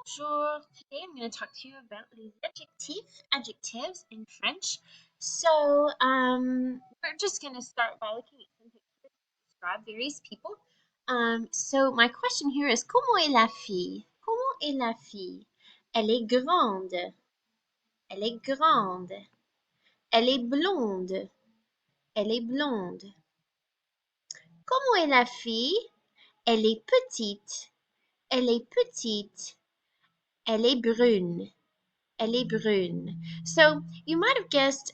Bonjour. Today I'm going to talk to you about les adjectives in French. So we're just going to start by looking at some pictures to describe various people. So my question here is comment est la fille? Comment est la fille? Elle est grande. Elle est grande. Elle est blonde. Elle est blonde. Comment est la fille? Elle est petite. Elle est petite. Elle est brune. Elle est brune. So you might have guessed,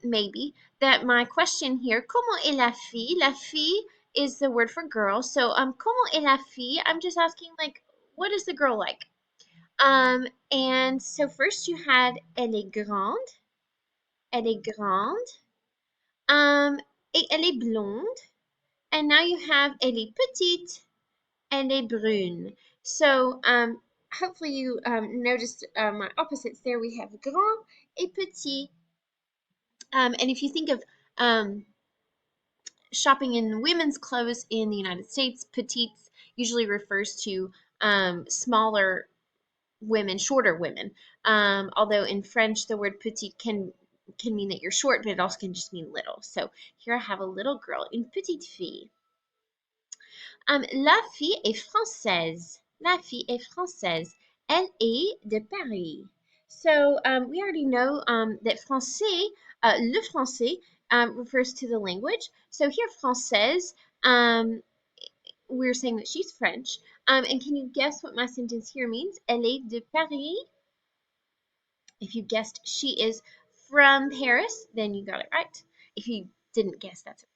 maybe, that my question here, comment est la fille? La fille is the word for girl. So, comment est la fille? I'm just asking, like, what is the girl like? And so first you had elle est grande. Elle est grande. Et elle est blonde. And now you have elle est petite. Elle est brune. So, hopefully you noticed my opposites there. We have grand et petit. And if you think of shopping in women's clothes in the United States, petites usually refers to smaller women, shorter women. Although in French, the word petite can mean that you're short, but it also can just mean little. So here I have a little girl, une petite fille. La fille est française. La fille est française. Elle est de Paris. So we already know that français, le français, refers to the language. So here, française, we're saying that she's French. And can you guess what my sentence here means? Elle est de Paris. If you guessed she is from Paris, then you got it right. If you didn't guess, that's it.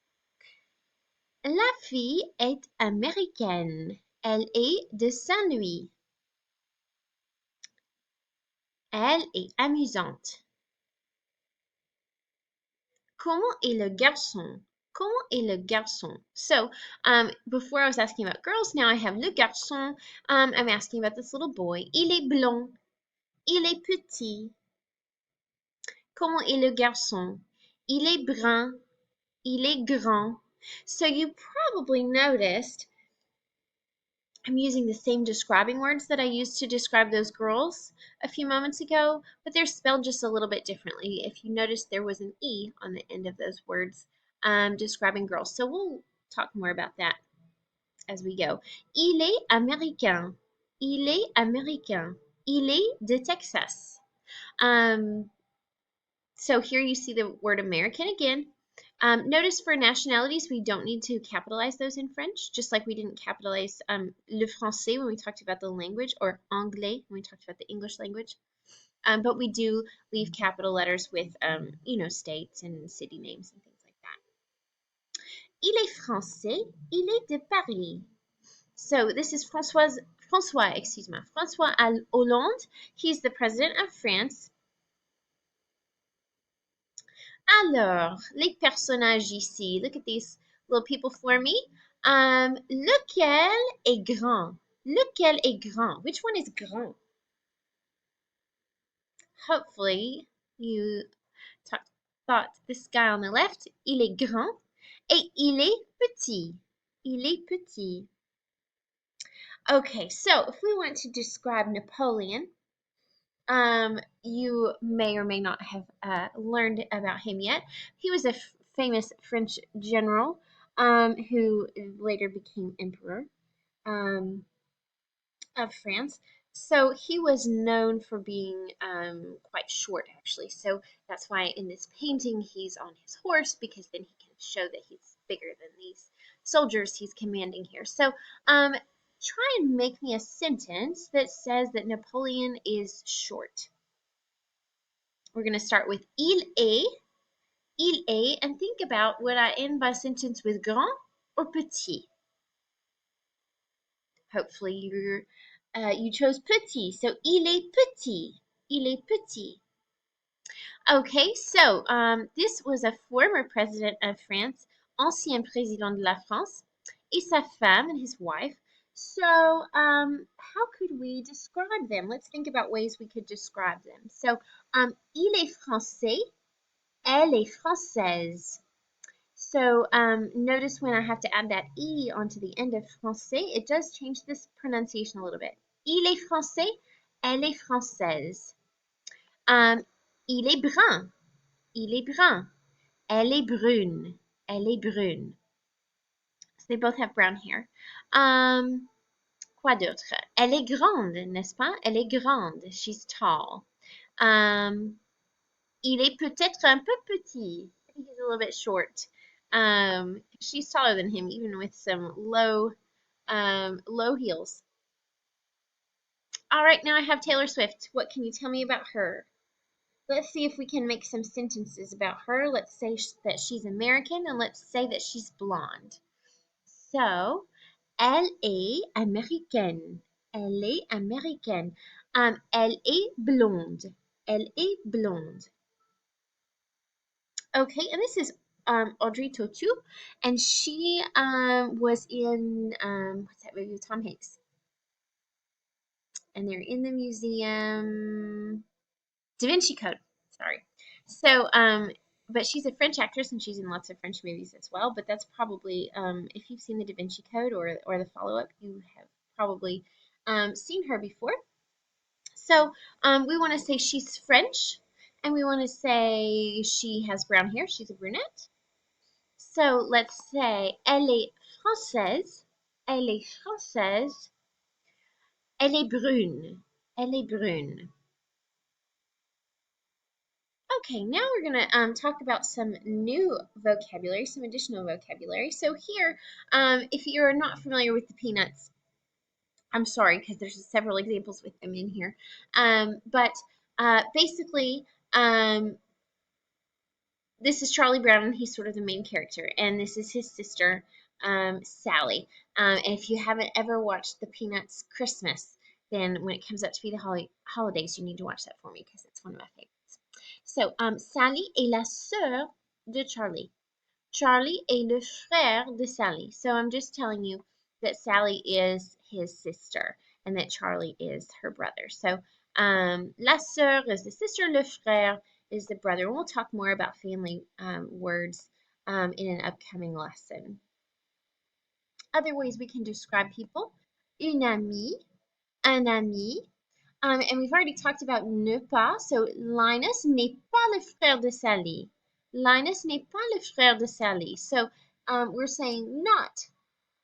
La fille est américaine. Elle est de Saint-Louis. Elle est amusante. Comment est le garçon? Comment est le garçon? So, before I was asking about girls, now I have le garçon. I'm asking about this little boy. Il est blond. Il est petit. Comment est le garçon? Il est brun. Il est grand. So you probably noticed I'm using the same describing words that I used to describe those girls a few moments ago, but they're spelled just a little bit differently. If you notice, there was an E on the end of those words describing girls. So we'll talk more about that as we go. Il est américain. Il est américain. Il est de Texas. So here you see the word American again. Notice for nationalities, we don't need to capitalize those in French, just like we didn't capitalize le français when we talked about the language, or anglais when we talked about the English language. But we do leave capital letters with, states and city names and things like that. Il est français, il est de Paris. So this is François Hollande. He's the president of France. Alors, les personnages ici. Look at these little people for me. Lequel est grand? Lequel est grand? Which one is grand? Hopefully, you thought this guy on the left, il est grand. Et il est petit. Il est petit. Okay, so if we want to describe Napoleon, you may or may not have learned about him yet. He was a famous French general who later became emperor of France. So he was known for being quite short, actually. So that's why in this painting he's on his horse, because then he can show that he's bigger than these soldiers he's commanding here. So try and make me a sentence that says that Napoleon is short. We're going to start with il est, and think about would I end my sentence with grand or petit? Hopefully you chose petit, so il est petit. Il est petit. Okay, so this was a former president of France, ancien président de la France, et sa femme and his wife. So, how could we describe them? Let's think about ways we could describe them. So, il est français, elle est française. So, notice when I have to add that E onto the end of français, it does change this pronunciation a little bit. Il est français, Elle est française. Il est brun. Il est brun. Elle est brune. Elle est brune. So they both have brown hair. Quoi d'autre? Elle est grande, n'est-ce pas? Elle est grande. She's tall. Il est peut-être un peu petit. I think he's a little bit short. She's taller than him, even with some low heels. All right, now I have Taylor Swift. What can you tell me about her? Let's see if we can make some sentences about her. Let's say that she's American, and let's say that she's blonde. So, elle est américaine. Elle est américaine. Elle est blonde. Elle est blonde. Okay, and this is Audrey Tautou, and she was in what's that movie with Tom Hanks? And they're in the museum. Da Vinci Code. Sorry. So, but she's a French actress and she's in lots of French movies as well. But that's probably, if you've seen the Da Vinci Code or the follow up, you have probably seen her before. So, we want to say she's French, and we want to say she has brown hair. She's a brunette. So let's say elle est française. Elle est française. Elle est brune. Elle est brune. Okay, now we're going to talk about some new vocabulary, some additional vocabulary. So here, if you're not familiar with the Peanuts, I'm sorry because there's several examples with them in here. But basically, this is Charlie Brown, and he's sort of the main character, and this is his sister, Sally. And if you haven't ever watched the Peanuts Christmas, then when it comes up to be the holidays, you need to watch that for me because it's one of my favorites. So, Sally est la sœur de Charlie. Charlie est le frère de Sally. So I'm just telling you that Sally is his sister and that Charlie is her brother. So la sœur is the sister, le frère is the brother. We'll talk more about family words in an upcoming lesson. Other ways we can describe people. Une amie, un ami. And we've already talked about ne pas. So Linus n'est pas le frère de Sally. Linus n'est pas le frère de Sally. So we're saying not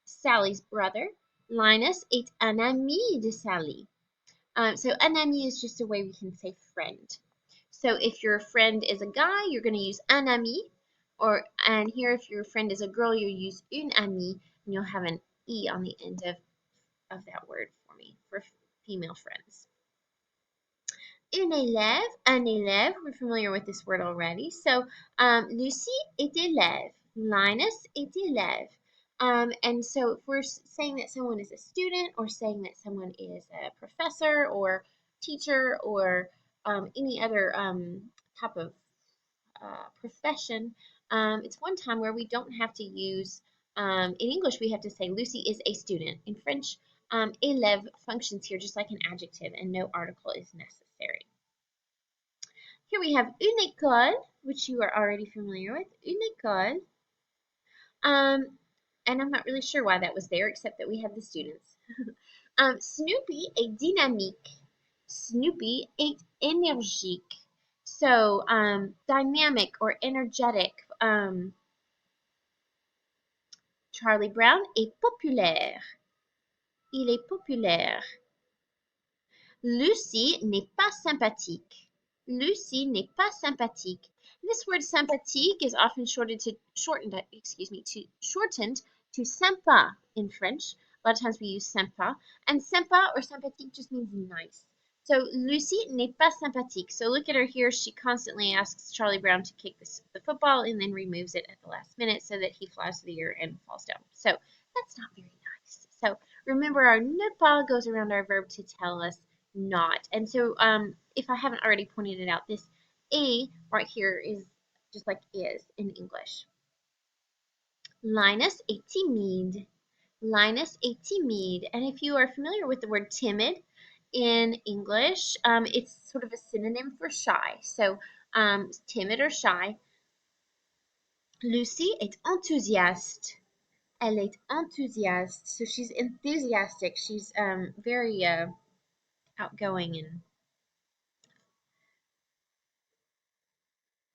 Sally's brother. Linus est un ami de Sally. So un ami is just a way we can say friend. So if your friend is a guy, you're going to use un ami. And here, if your friend is a girl, you use une amie, and you'll have an e on the end of that word for me for female friends. Une élève, un élève, we're familiar with this word already. So Lucy est élève, Linus est élève. And so if we're saying that someone is a student or saying that someone is a professor or teacher or any other type of profession, it's one time where we don't have to use, in English we have to say Lucy is a student. In French, élève functions here just like an adjective and no article is necessary. Here we have une école, which you are already familiar with. Une école. And I'm not really sure why that was there, except that we have the students. Snoopy est dynamique. Snoopy est énergique. So, dynamic or energetic. Charlie Brown est populaire. Il est populaire. Lucy n'est pas sympathique. Lucy n'est pas sympathique. This word sympathique is often shortened to sympa in French. A lot of times we use sympa, and sympa or sympathique just means nice. So Lucy n'est pas sympathique. So look at her here. She constantly asks Charlie Brown to kick the football and then removes it at the last minute so that he flies through the air and falls down. So that's not very nice. So remember, our ne pas goes around our verb to tell us not. And so if I haven't already pointed it out, this a right here is just like is in English. Linus est timide. Linus est timide. And if you are familiar with the word timid in English, it's sort of a synonym for shy. So timid or shy. Lucy est enthousiaste. Elle est enthousiaste. So she's enthusiastic. She's very outgoing and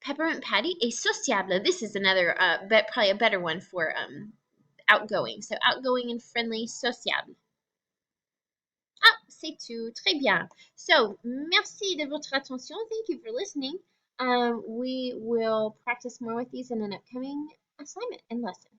peppermint patty est sociable. This is another, but probably a better one for outgoing. So outgoing and friendly, sociable. Ah, c'est tout. Très bien. So, merci de votre attention. Thank you for listening. We will practice more with these in an upcoming assignment and lesson.